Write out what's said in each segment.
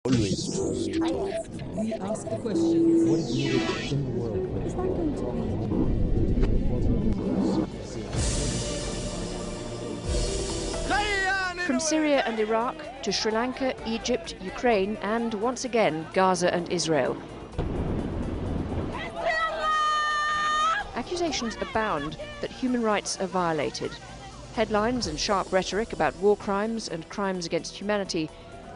Always trust. We ask the questions. What is needed in the world? From Syria and Iraq to Sri Lanka, Egypt, Ukraine, and once again Gaza and Israel. Accusations abound that human rights are violated. Headlines and sharp rhetoric about war crimes and crimes against humanity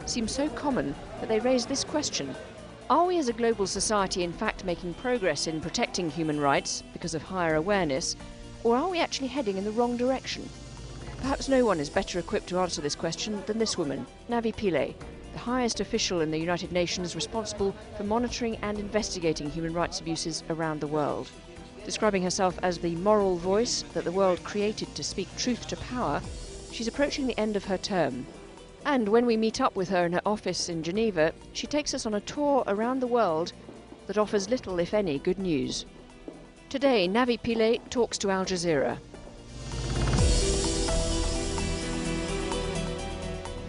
seem so common that they raise this question: are we as a global society in fact making progress in protecting human rights because of higher awareness, or are we actually heading in the wrong direction? Perhaps no one is better equipped to answer this question than this woman, Navi Pillay, the highest official in the United Nations responsible for monitoring and investigating human rights abuses around the world. Describing herself as the moral voice that the world created to speak truth to power, she's approaching the end of her term. And when we meet up with her in her office in Geneva, she takes us on a tour around the world that offers little, if any, good news. Today, Navi Pillay talks to Al Jazeera.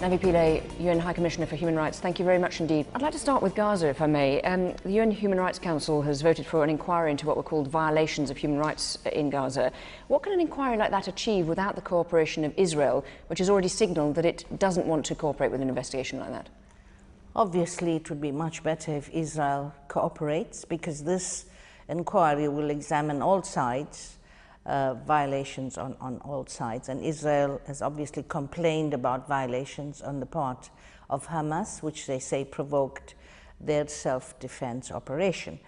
Navi Pillay, UN High Commissioner for Human Rights, thank you very much indeed. I'd like to start with Gaza, if I may. The UN Human Rights Council has voted for an inquiry into what were called violations of human rights in Gaza. What can an inquiry like that achieve without the cooperation of Israel, which has already signalled that it doesn't want to cooperate with an investigation like that? Obviously, it would be much better if Israel cooperates, because this inquiry will examine all sides, violations on all sides, and Israel has obviously complained about violations on the part of Hamas, which they say provoked their self-defense operation.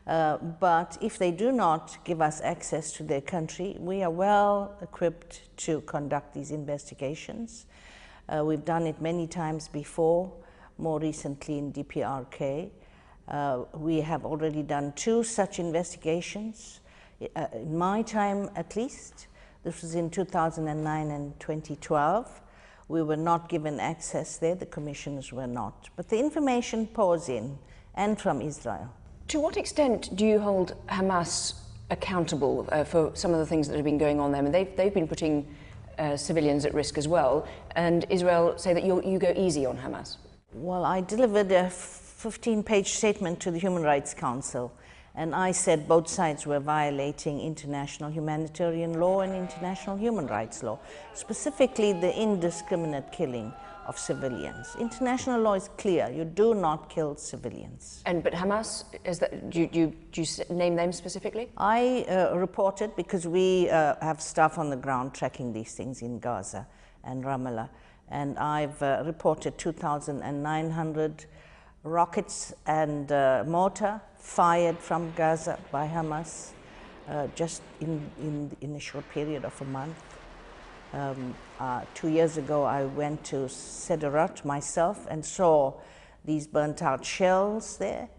But if they do not give us access to their country, we are well equipped to conduct these investigations. We've done it many times before, more recently in DPRK. We have already done 2 such investigations. In my time, at least, this was in 2009 and 2012, we were not given access there, the commissioners were not. But the information pours in, and from Israel. To what extent do you hold Hamas accountable for some of the things that have been going on there? I mean, they've been putting civilians at risk as well, and Israel say that you go easy on Hamas. Well, I delivered a 15-page statement to the Human Rights Council, and I said both sides were violating international humanitarian law and international human rights law, specifically the indiscriminate killing of civilians. International law is clear: you do not kill civilians. But Hamas, do you name them specifically? I reported, because we have staff on the ground tracking these things in Gaza and Ramallah, and I've reported 2,900 rockets and mortar fired from Gaza by Hamas just in a short period of a month. 2 years ago, I went to Sderot myself and saw these burnt out shells there,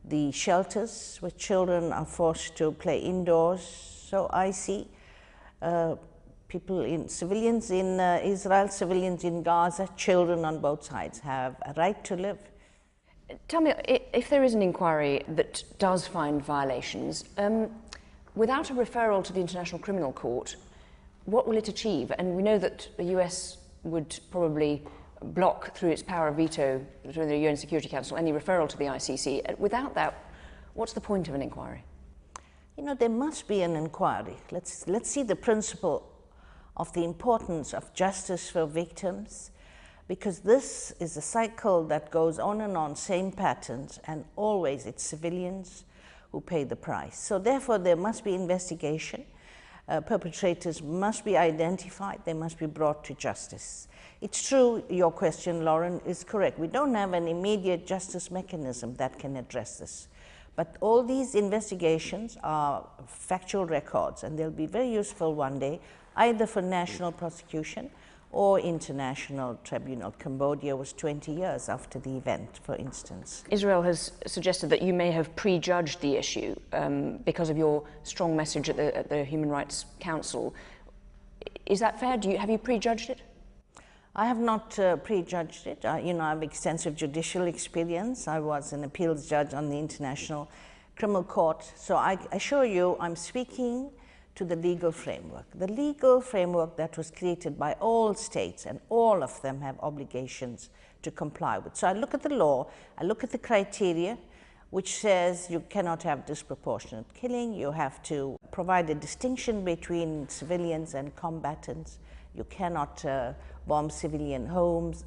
the shelters where children are forced to play indoors. So I see civilians in Israel, civilians in Gaza, children on both sides have a right to live. Tell me, if there is an inquiry that does find violations, without a referral to the International Criminal Court, what will it achieve? And we know that the US would probably block, through its power of veto through the UN Security Council, any referral to the ICC. Without that, what's the point of an inquiry? You know, there must be an inquiry. Let's see the principle of the importance of justice for victims, because this is a cycle that goes on and on, same patterns, and always it's civilians who pay the price. So therefore, there must be investigation. Perpetrators must be identified. They must be brought to justice. It's true, your question, Lauren, is correct. We don't have an immediate justice mechanism that can address this. But all these investigations are factual records, and they'll be very useful one day, either for national prosecution or international tribunal. Cambodia was 20 years after the event, for instance. Israel has suggested that you may have prejudged the issue because of your strong message at the Human Rights Council. Is that fair? Have you prejudged it? I have not prejudged it. I have extensive judicial experience. I was an appeals judge on the International Criminal Court. So I assure you, I'm speaking to the legal framework. The legal framework that was created by all states, and all of them have obligations to comply with. So I look at the law, I look at the criteria, which says you cannot have disproportionate killing, you have to provide a distinction between civilians and combatants, you cannot bomb civilian homes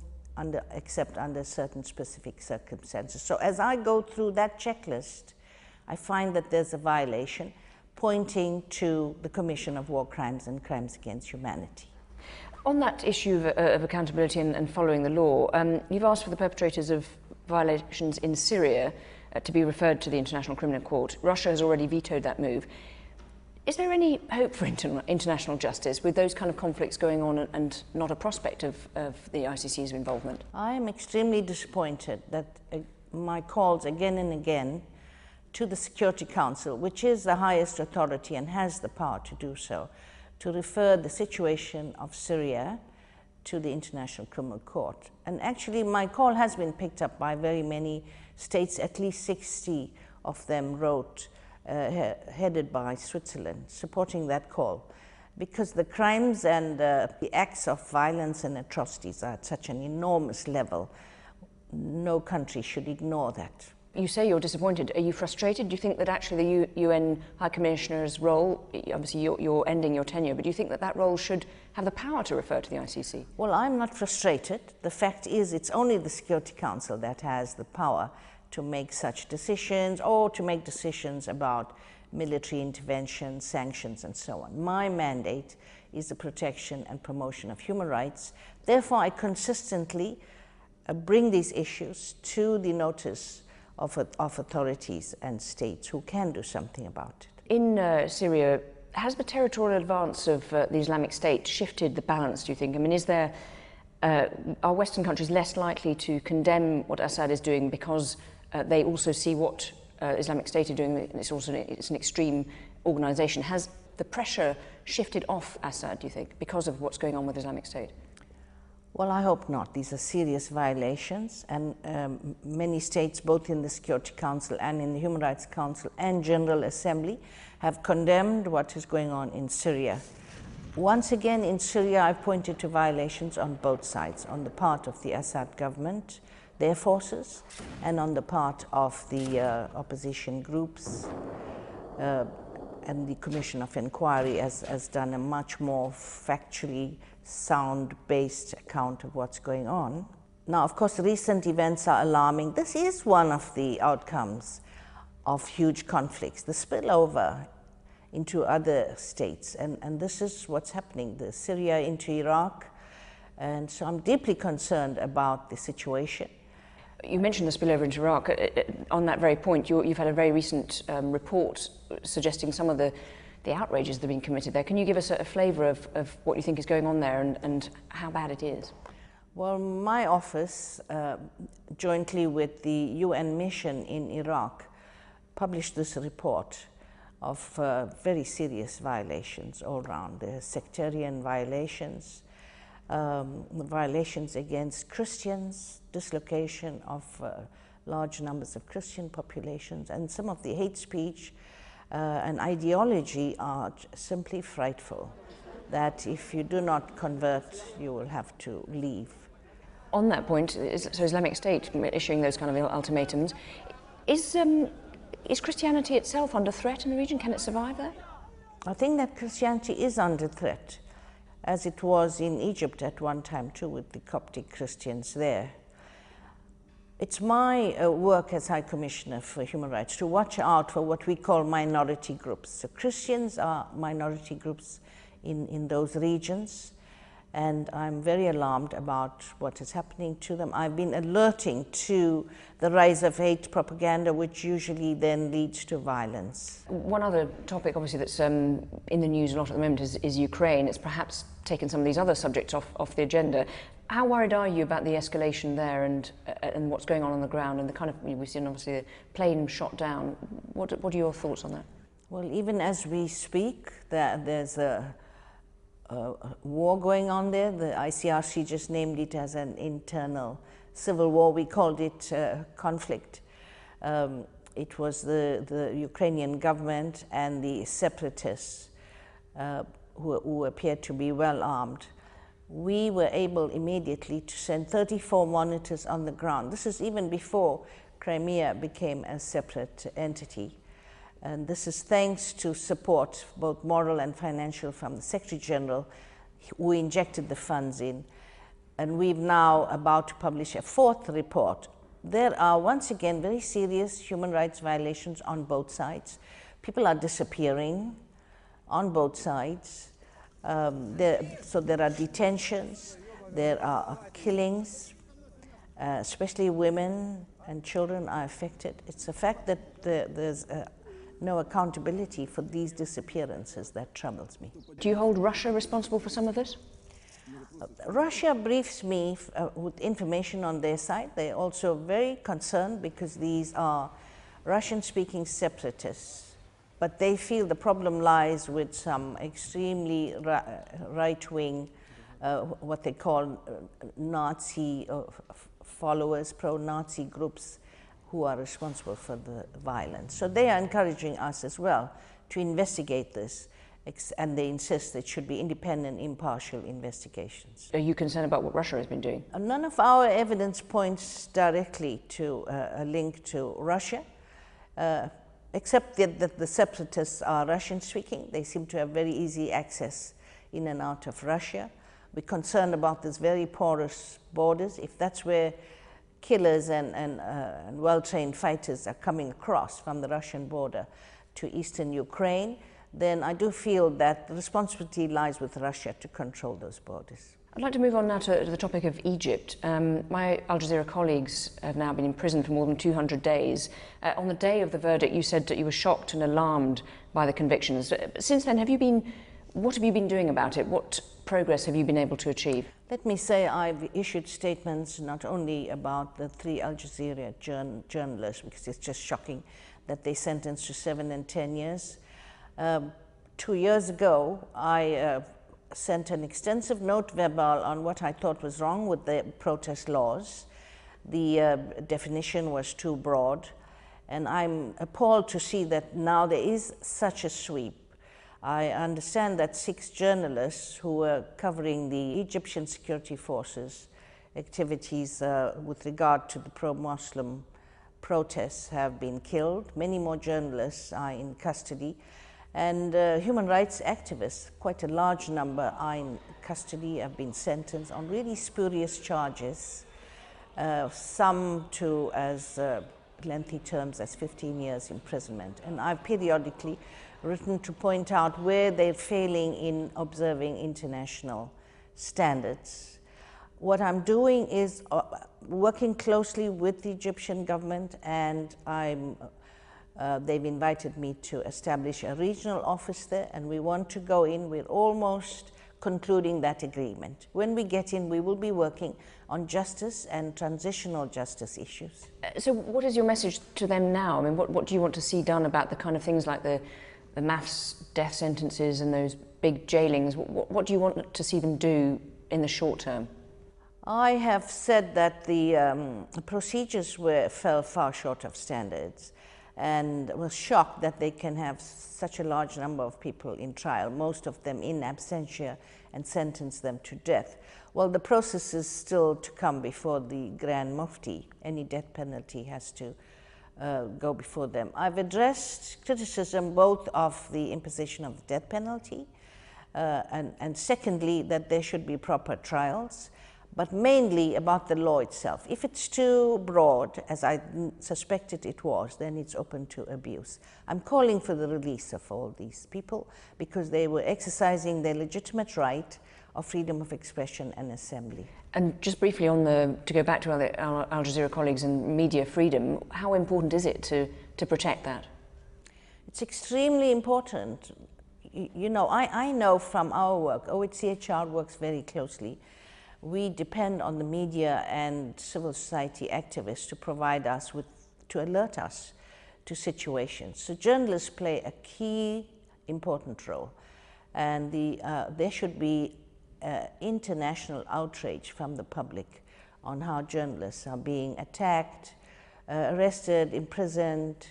except under certain specific circumstances. So as I go through that checklist, I find that there's a violation pointing to the commission of war crimes and crimes against humanity. On that issue of accountability and following the law, you've asked for the perpetrators of violations in Syria to be referred to the International Criminal Court. Russia has already vetoed that move. Is there any hope for international justice with those kind of conflicts going on and not a prospect of the ICC's involvement? I am extremely disappointed that my calls again and again to the Security Council, which is the highest authority and has the power to do so, to refer the situation of Syria to the International Criminal Court. And actually my call has been picked up by very many states, at least 60 of them wrote, headed by Switzerland, supporting that call, because the crimes and the acts of violence and atrocities are at such an enormous level. No country should ignore that. You say you're disappointed. Are you frustrated? Do you think that actually the UN High Commissioner's role, obviously you're ending your tenure, but do you think that that role should have the power to refer to the ICC? Well, I'm not frustrated. The fact is it's only the Security Council that has the power to make such decisions or to make decisions about military intervention, sanctions and so on. My mandate is the protection and promotion of human rights. Therefore, I consistently bring these issues to the notice of authorities and states who can do something about it. In Syria, has the territorial advance of the Islamic State shifted the balance, do you think? I mean, are Western countries less likely to condemn what Assad is doing because they also see what Islamic State are doing? It's an extreme organisation. Has the pressure shifted off Assad, do you think, because of what's going on with Islamic State? Well, I hope not. These are serious violations, and many states, both in the Security Council and in the Human Rights Council and General Assembly, have condemned what is going on in Syria. Once again, in Syria, I've pointed to violations on both sides, on the part of the Assad government, their forces, and on the part of the opposition groups. And the Commission of Inquiry has done a much more factually sound-based account of what's going on. Now, of course, recent events are alarming. This is one of the outcomes of huge conflicts, the spillover into other states, and this is what's happening, the Syria into Iraq, and so I'm deeply concerned about the situation. You mentioned the spillover into Iraq. On that very point, you've had a very recent report suggesting some of the outrages that are being committed there. Can you give us a flavour of what you think is going on there and how bad it is? Well, my office, jointly with the UN mission in Iraq, published this report of very serious violations all around. The sectarian violations, violations against Christians, dislocation of large numbers of Christian populations, and some of the hate speech and ideology are simply frightful, that if you do not convert, you will have to leave. On that point, so Islamic State issuing those kind of ultimatums, is Christianity itself under threat in the region? Can it survive there? I think that Christianity is under threat, as it was in Egypt at one time too, with the Coptic Christians there. It's my work as High Commissioner for Human Rights to watch out for what we call minority groups. So Christians are minority groups in those regions, and I'm very alarmed about what is happening to them. I've been alerting to the rise of hate propaganda, which usually then leads to violence. One other topic, obviously, that's in the news a lot at the moment is Ukraine. It's perhaps taken some of these other subjects off the agenda. How worried are you about the escalation there and what's going on the ground and the kind of, we've seen obviously the plane shot down. What are your thoughts on that? Well, even as we speak, there's a war going on there. The ICRC just named it as an internal civil war. We called it conflict. It was the Ukrainian government and the separatists who appeared to be well armed, we were able immediately to send 34 monitors on the ground. This is even before Crimea became a separate entity. And this is thanks to support, both moral and financial, from the Secretary General, who injected the funds in. And we've now about to publish a fourth report. There are, once again, very serious human rights violations on both sides. People are disappearing on both sides. So there are detentions, there are killings, especially women and children are affected. It's a fact that there's no accountability for these disappearances that troubles me. Do you hold Russia responsible for some of this? Russia briefs me with information on their side. They're also very concerned because these are Russian-speaking separatists, but they feel the problem lies with some extremely right-wing, what they call Nazi followers, pro-Nazi groups who are responsible for the violence. So they are encouraging us as well to investigate this, and they insist it should be independent, impartial investigations. Are you concerned about what Russia has been doing? None of our evidence points directly to a link to Russia, except that the separatists are Russian-speaking. They seem to have very easy access in and out of Russia. We're concerned about these very porous borders. If that's where killers and well-trained fighters are coming across from the Russian border to eastern Ukraine, then I do feel that the responsibility lies with Russia to control those borders. I'd like to move on now to the topic of Egypt. My Al Jazeera colleagues have now been in prison for more than 200 days. On the day of the verdict, you said that you were shocked and alarmed by the convictions. Since then, what have you been doing about it? What progress have you been able to achieve? Let me say I've issued statements not only about the 3 Al Jazeera journalists, because it's just shocking that they sentenced to 7 and 10 years. 2 years ago, I sent an extensive note verbal on what I thought was wrong with the protest laws. The definition was too broad, and I'm appalled to see that now there is such a sweep. I understand that 6 journalists who were covering the Egyptian security forces activities with regard to the pro-Muslim protests have been killed. Many more journalists are in custody. And human rights activists, quite a large number, are in custody, have been sentenced on really spurious charges, some to as lengthy terms as 15 years imprisonment. And I've periodically written to point out where they're failing in observing international standards. What I'm doing is working closely with the Egyptian government, and they've invited me to establish a regional office there, and we want to go in. We're almost concluding that agreement. When we get in, we will be working on justice and transitional justice issues. So what is your message to them now? I mean, what do you want to see done about the kind of things like the mass death sentences and those big jailings? What do you want to see them do in the short term? I have said that the procedures fell far short of standards, and was shocked that they can have such a large number of people in trial, most of them in absentia, and sentence them to death. Well, the process is still to come before the Grand Mufti. Any death penalty has to go before them. I've addressed criticism both of the imposition of the death penalty and secondly, that there should be proper trials, but mainly about the law itself. If it's too broad, as I suspected it was, then it's open to abuse. I'm calling for the release of all these people because they were exercising their legitimate right of freedom of expression and assembly. And just briefly to go back to our Al Jazeera colleagues and media freedom, how important is it to protect that? It's extremely important. You know, I know from our work, OHCHR works very closely. We depend on the media and civil society activists to provide us to alert us to situations. So journalists play a key, important role. And there should be international outrage from the public on how journalists are being attacked, arrested, imprisoned,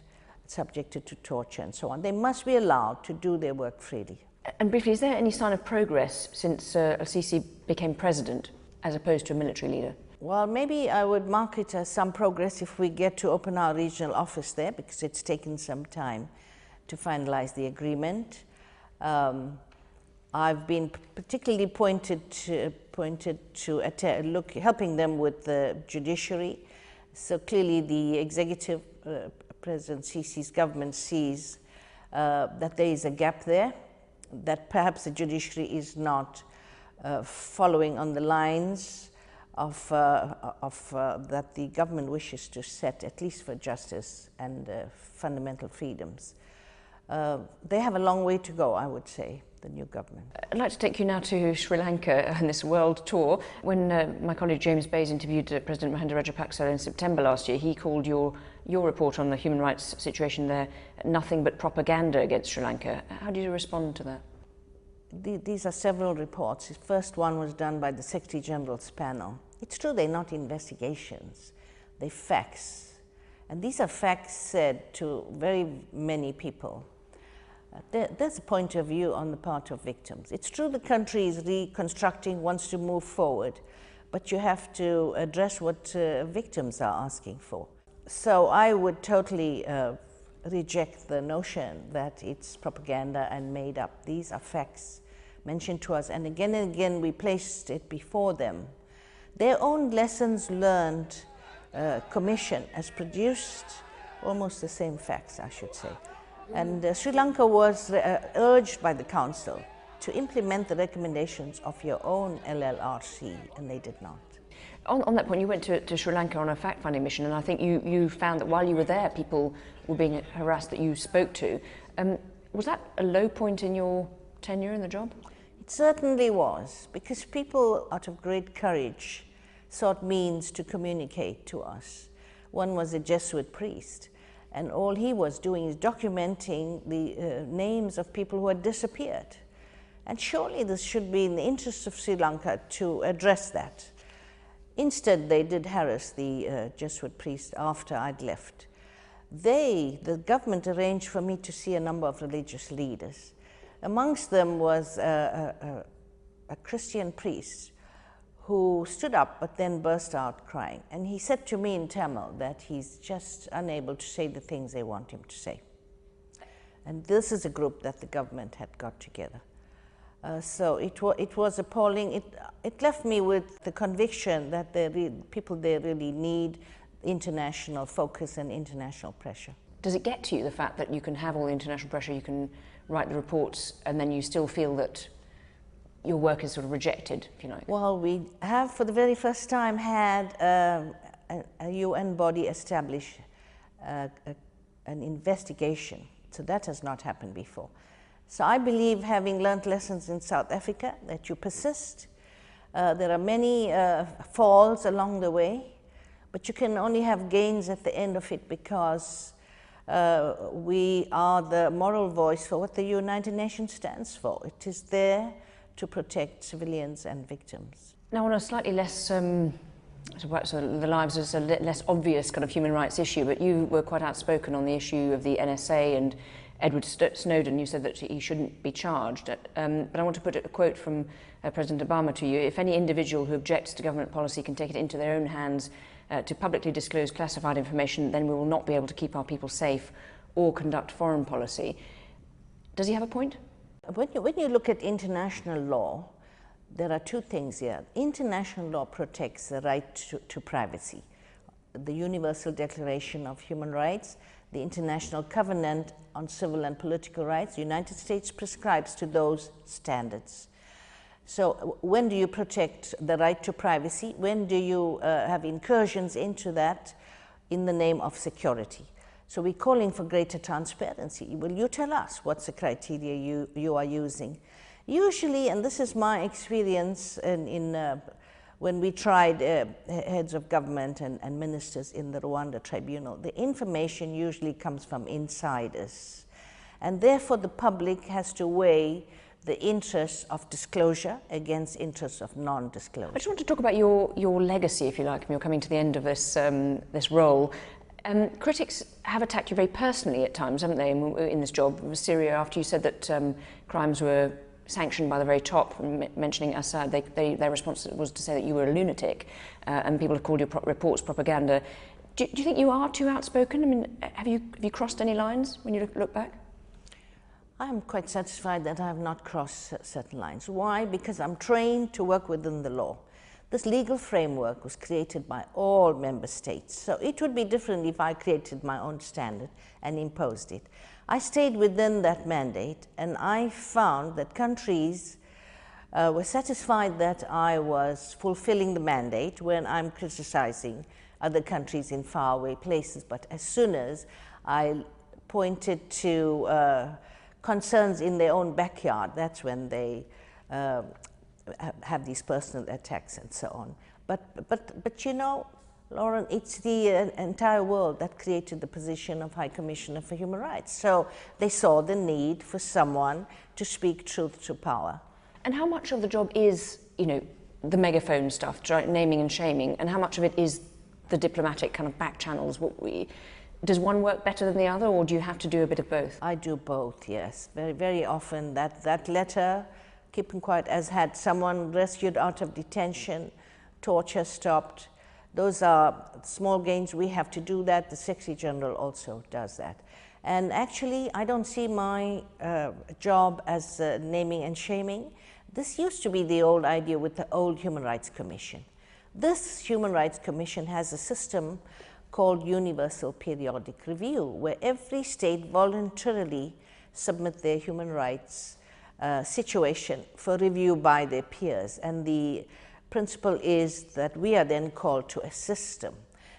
subjected to torture and so on. They must be allowed to do their work freely. And briefly, is there any sign of progress since al-Sisi became president as opposed to a military leader? Well, maybe I would mark it as some progress if we get to open our regional office there, because it's taken some time to finalize the agreement. I've been particularly pointed to helping them with the judiciary. So clearly the executive, President Sisi's government sees that there is a gap there, that perhaps the judiciary is not following on the lines of that the government wishes to set, at least for justice and fundamental freedoms. They have a long way to go, I would say, the new government. I'd like to take you now to Sri Lanka and this world tour. When my colleague James Bayes interviewed President Mahinda Rajapaksa in September last year, he called your report on the human rights situation there nothing but propaganda against Sri Lanka. How do you respond to that? These are several reports. The first one was done by the Secretary General's panel. It's true they're not investigations, they're facts. And these are facts said to very many people. There's a point of view on the part of victims. It's true the country is reconstructing, wants to move forward, but you have to address what victims are asking for. So I would totally reject the notion that it's propaganda and made up. These are facts mentioned to us, and again we placed it before them. Their own lessons learned commission has produced almost the same facts, I should say. And Sri Lanka was urged by the Council to implement the recommendations of your own LLRC, and they did not. On that point, you went to Sri Lanka on a fact-finding mission, and I think you found that while you were there, people were being harassed that you spoke to. Was that a low point in your tenure in the job? It certainly was, because people, out of great courage, sought means to communicate to us. One was a Jesuit priest, and all he was doing is documenting the names of people who had disappeared. And surely this should be in the interest of Sri Lanka to address that. Instead, they did harass the Jesuit priest after I'd left. The government arranged for me to see a number of religious leaders. Amongst them was a Christian priest who stood up but then burst out crying. And he said to me in Tamil that he's just unable to say the things they want him to say. And this is a group that the government had got together. So it was appalling. It left me with the conviction that people there really need international focus and international pressure. Does it get to you, the fact that you can have all the international pressure, you can write the reports, and then you still feel that your work is sort of rejected, if you like? Well, we have for the very first time had a UN body establish an investigation. So that has not happened before. So I believe, having learned lessons in South Africa, that you persist. There are many falls along the way, but you can only have gains at the end of it, because we are the moral voice for what the United Nations stands for. It is there to protect civilians and victims. Now, on a slightly less, so the lives is a less obvious kind of human rights issue, but you were quite outspoken on the issue of the NSA and Edward Snowden. You said that he shouldn't be charged. But I want to put a quote from President Obama to you. If any individual who objects to government policy can take it into their own hands to publicly disclose classified information, then we will not be able to keep our people safe or conduct foreign policy. Does he have a point? When you look at international law, there are two things here. International law protects the right to privacy. The Universal Declaration of Human Rights, the International Covenant on Civil and Political Rights, the United States prescribes to those standards. So when do you protect the right to privacy? When do you have incursions into that in the name of security? So we're calling for greater transparency. Will you tell us what's the criteria you are using? Usually, and this is my experience when we tried heads of government and ministers in the Rwanda tribunal, the information usually comes from insiders. And therefore the public has to weigh the interests of disclosure against interests of non-disclosure. I just want to talk about your legacy, if you like. You're coming to the end of this role. Critics have attacked you very personally at times, haven't they, in this job? With Syria, after you said that crimes were sanctioned by the very top, mentioning Assad, their response was to say that you were a lunatic, and people have called your reports propaganda. Do you think you are too outspoken? I mean, have you crossed any lines when you look back? I'm quite satisfied that I have not crossed certain lines. Why? Because I'm trained to work within the law. This legal framework was created by all member states, so it would be different if I created my own standard and imposed it. I stayed within that mandate, and I found that countries were satisfied that I was fulfilling the mandate when I'm criticizing other countries in faraway places. But as soon as I pointed to concerns in their own backyard, that's when they have these personal attacks and so on. But you know, Lauren, it's the entire world that created the position of High Commissioner for Human Rights. So they saw the need for someone to speak truth to power. And how much of the job is, you know, the megaphone stuff, naming and shaming, and how much of it is the diplomatic kind of back channels? Does one work better than the other, or do you have to do a bit of both? I do both, yes. Very, very often that letter, keeping quiet, has had someone rescued out of detention, torture stopped. Those are small gains. We have to do that. The Secretary General also does that. And actually, I don't see my job as naming and shaming. This used to be the old idea with the old Human Rights Commission. This Human Rights Commission has a system called Universal Periodic Review, where every state voluntarily submit their human rights situation for review by their peers. And the principle is that we are then called to assist them.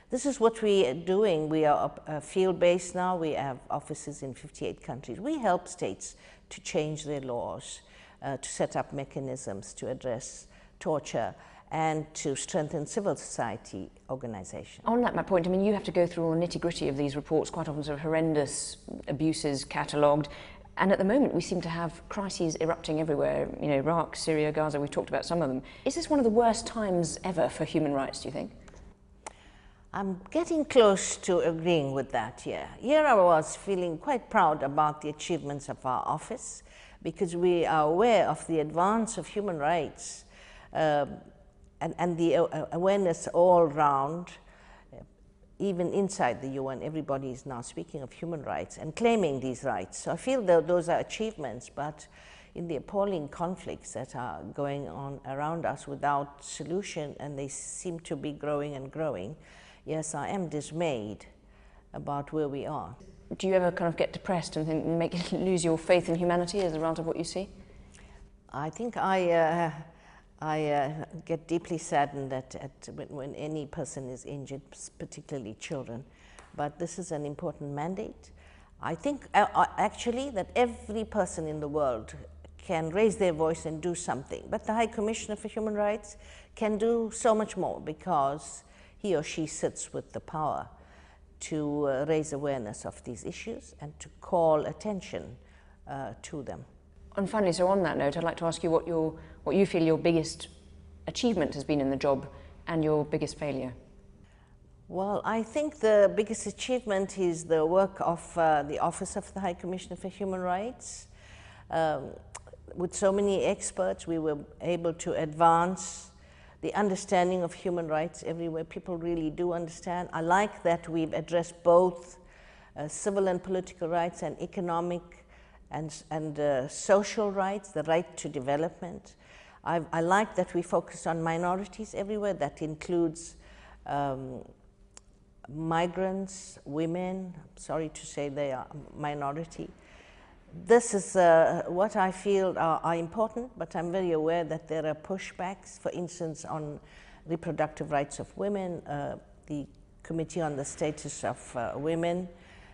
This is what we are doing. We are field-based now. We have offices in 58 countries. We help states to change their laws, to set up mechanisms to address torture, and to strengthen civil society organizations. On that point, I mean, you have to go through all the nitty-gritty of these reports, quite often sort of horrendous abuses catalogued. And at the moment, we seem to have crises erupting everywhere. You know, Iraq, Syria, Gaza, we've talked about some of them. Is this one of the worst times ever for human rights, do you think? I'm getting close to agreeing with that, yeah. Here I was feeling quite proud about the achievements of our office, because we are aware of the advance of human rights and the awareness all round. Even inside the UN, everybody is now speaking of human rights and claiming these rights. So I feel that those are achievements, but in the appalling conflicts that are going on around us without solution, and they seem to be growing and growing, yes, I am dismayed about where we are. Do you ever kind of get depressed and make you lose your faith in humanity as a result of what you see? I think I get deeply saddened when any person is injured, particularly children. But this is an important mandate. I think actually that every person in the world can raise their voice and do something. But the High Commissioner for Human Rights can do so much more, because he or she sits with the power to raise awareness of these issues and to call attention to them. And finally, so on that note, I'd like to ask you what you feel your biggest achievement has been in the job and your biggest failure. Well, I think the biggest achievement is the work of the Office of the High Commissioner for Human Rights. With so many experts, we were able to advance the understanding of human rights everywhere. People really do understand. I like that we've addressed both civil and political rights and economic and social rights, the right to development. I like that we focus on minorities everywhere. That includes migrants, women. I'm sorry to say they are a minority. This is what I feel are important, but I'm very aware that there are pushbacks, for instance, on reproductive rights of women. The Committee on the Status of Women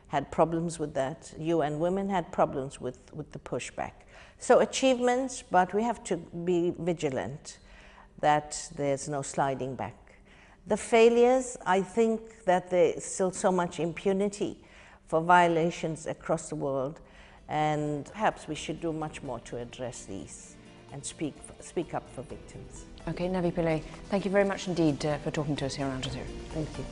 had problems with that. UN Women had problems with the pushback. So achievements, but we have to be vigilant that there's no sliding back. The failures, I think that there's still so much impunity for violations across the world, and perhaps we should do much more to address these and speak up for victims. Okay, Navi Pillay, thank you very much indeed for talking to us here on Al Jazeera. Thank you.